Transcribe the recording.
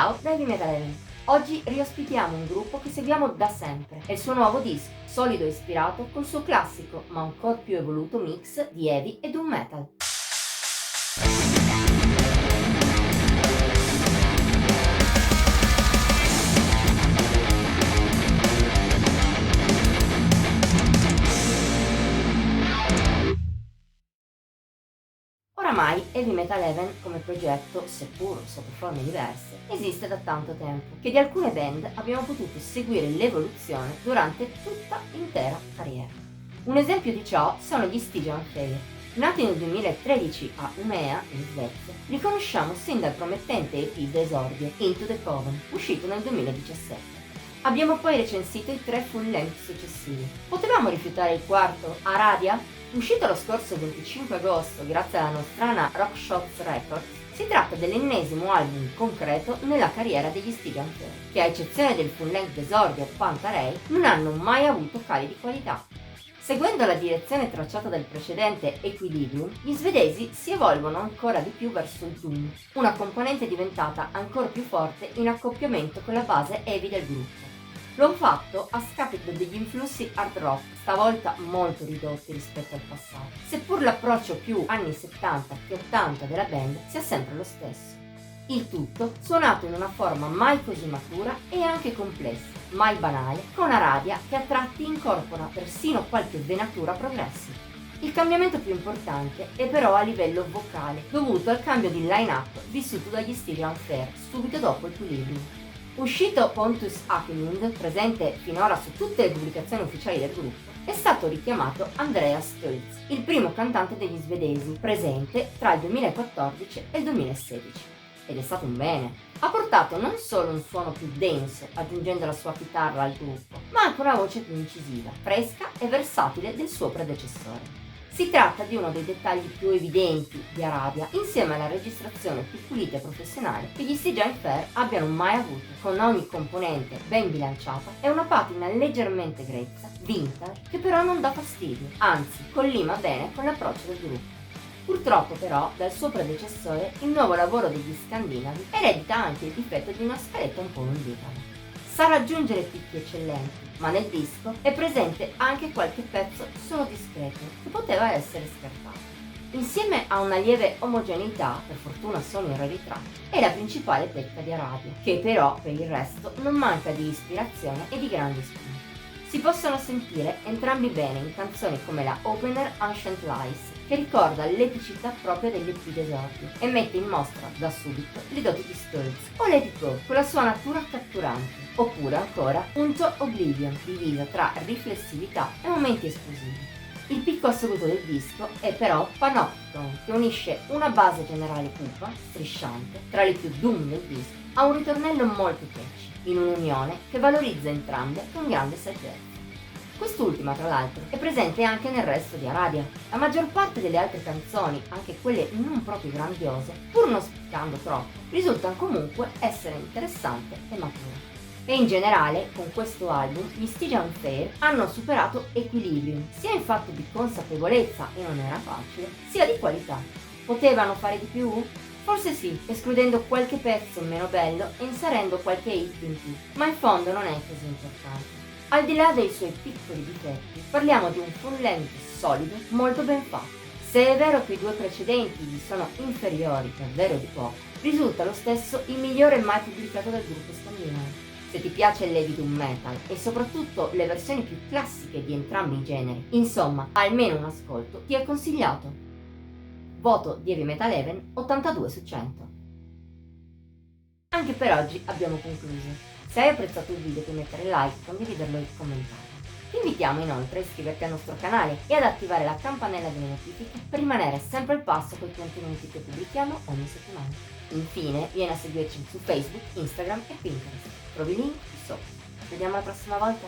Ciao da Heavy Metal Eleven. Oggi riospitiamo un gruppo che seguiamo da sempre e il suo nuovo disco, solido e ispirato col suo classico ma ancora più evoluto mix di heavy e doom metal. Oramai Heavy Metal Eleven come progetto, seppur sotto forme diverse, esiste da tanto tempo, che di alcune band abbiamo potuto seguire l'evoluzione durante tutta l'intera carriera. Un esempio di ciò sono gli Stygian Fair. Nati nel 2013 a Umea, in Svezia, li conosciamo sin dal promettente EP d'esordio Into the Coven, uscito nel 2017. Abbiamo poi recensito i 3 full length successivi. Potevamo rifiutare il quarto, Aradia? Uscito lo scorso 25 agosto grazie alla nostrana Rock Shots Records, si tratta dell'ennesimo album concreto nella carriera degli Stygian Fair, che a eccezione del full length d'esordio Panta Ray non hanno mai avuto cali di qualità. Seguendo la direzione tracciata dal precedente Equilibrium, gli svedesi si evolvono ancora di più verso il doom, una componente diventata ancora più forte in accoppiamento con la base heavy del gruppo. Lo hanno fatto a scapito degli influssi hard rock, stavolta molto ridotti rispetto al passato, seppur l'approccio più anni 70 che 80 della band sia sempre lo stesso. Il tutto suonato in una forma mai così matura e anche complessa, mai banale, con Aradia che a tratti incorpora persino qualche venatura progressiva. Il cambiamento più importante è però a livello vocale, dovuto al cambio di line-up vissuto dagli Stygian Fair subito dopo Equilibrium. Uscito Pontus Akelund, presente finora su tutte le pubblicazioni ufficiali del gruppo, è stato richiamato Andreas Stolz, il primo cantante degli svedesi, presente tra il 2014 e il 2016. Ed è stato un bene. Ha portato non solo un suono più denso, aggiungendo la sua chitarra al gruppo, ma anche una voce più incisiva, fresca e versatile del suo predecessore. Si tratta di uno dei dettagli più evidenti di Aradia, insieme alla registrazione più pulita e professionale che gli Stygian Fair abbiano mai avuto, con ogni componente ben bilanciata e una patina leggermente grezza, vintage, che però non dà fastidio, anzi collima bene con l'approccio del gruppo. Purtroppo però dal suo predecessore il nuovo lavoro degli scandinavi eredita anche il difetto di una scaletta un po' lunghicana. Sa raggiungere picchi eccellenti, ma nel disco è presente anche qualche pezzo solo discreto che poteva essere scartato. Insieme a una lieve omogeneità, per fortuna solo in rari tratti, è la principale pecca di Aradia, che però per il resto non manca di ispirazione e di grandi spunti. Si possono sentire entrambi bene in canzoni come la opener Ancient Lies, che ricorda l'epicità propria degli EP d'esordio e mette in mostra da subito le doti di Stolz, o Let It Go con la sua natura catturante, oppure ancora Unto Oblivion, divisa tra riflessività e momenti esplosivi. Il picco assoluto del disco è però Panopticon, che unisce una base generale cupa, strisciante, tra le più doom del disco, a un ritornello molto catchy, in un'unione che valorizza entrambe con grande saggezza. Quest'ultima, tra l'altro, è presente anche nel resto di Aradia. La maggior parte delle altre canzoni, anche quelle non proprio grandiose, pur non spiccando troppo, risultano comunque essere interessanti e mature. E in generale, con questo album, gli Stygian Fair hanno superato Equilibrium, sia in fatto di consapevolezza, e non era facile, sia di qualità. Potevano fare di più? Forse sì, escludendo qualche pezzo meno bello e inserendo qualche hit in più, ma in fondo non è così importante. Al di là dei suoi piccoli difetti, parliamo di un full length solido, molto ben fatto. Se è vero che i 2 precedenti gli sono inferiori, davvero di poco, risulta lo stesso il migliore mai pubblicato dal gruppo scandinavo. Se ti piace l'heavy doom metal e soprattutto le versioni più classiche di entrambi i generi, insomma, almeno un ascolto ti è consigliato. Voto di Heavy Metal Eleven 82 su 100. Anche per oggi abbiamo concluso. Se hai apprezzato il video puoi mettere like, condividerlo e commentare. Ti invitiamo inoltre a iscriverti al nostro canale e ad attivare la campanella delle notifiche per rimanere sempre al passo con i contenuti che pubblichiamo ogni settimana. Infine, vieni a seguirci su Facebook, Instagram e Pinterest. Trovi il link qui sotto. Ci vediamo la prossima volta!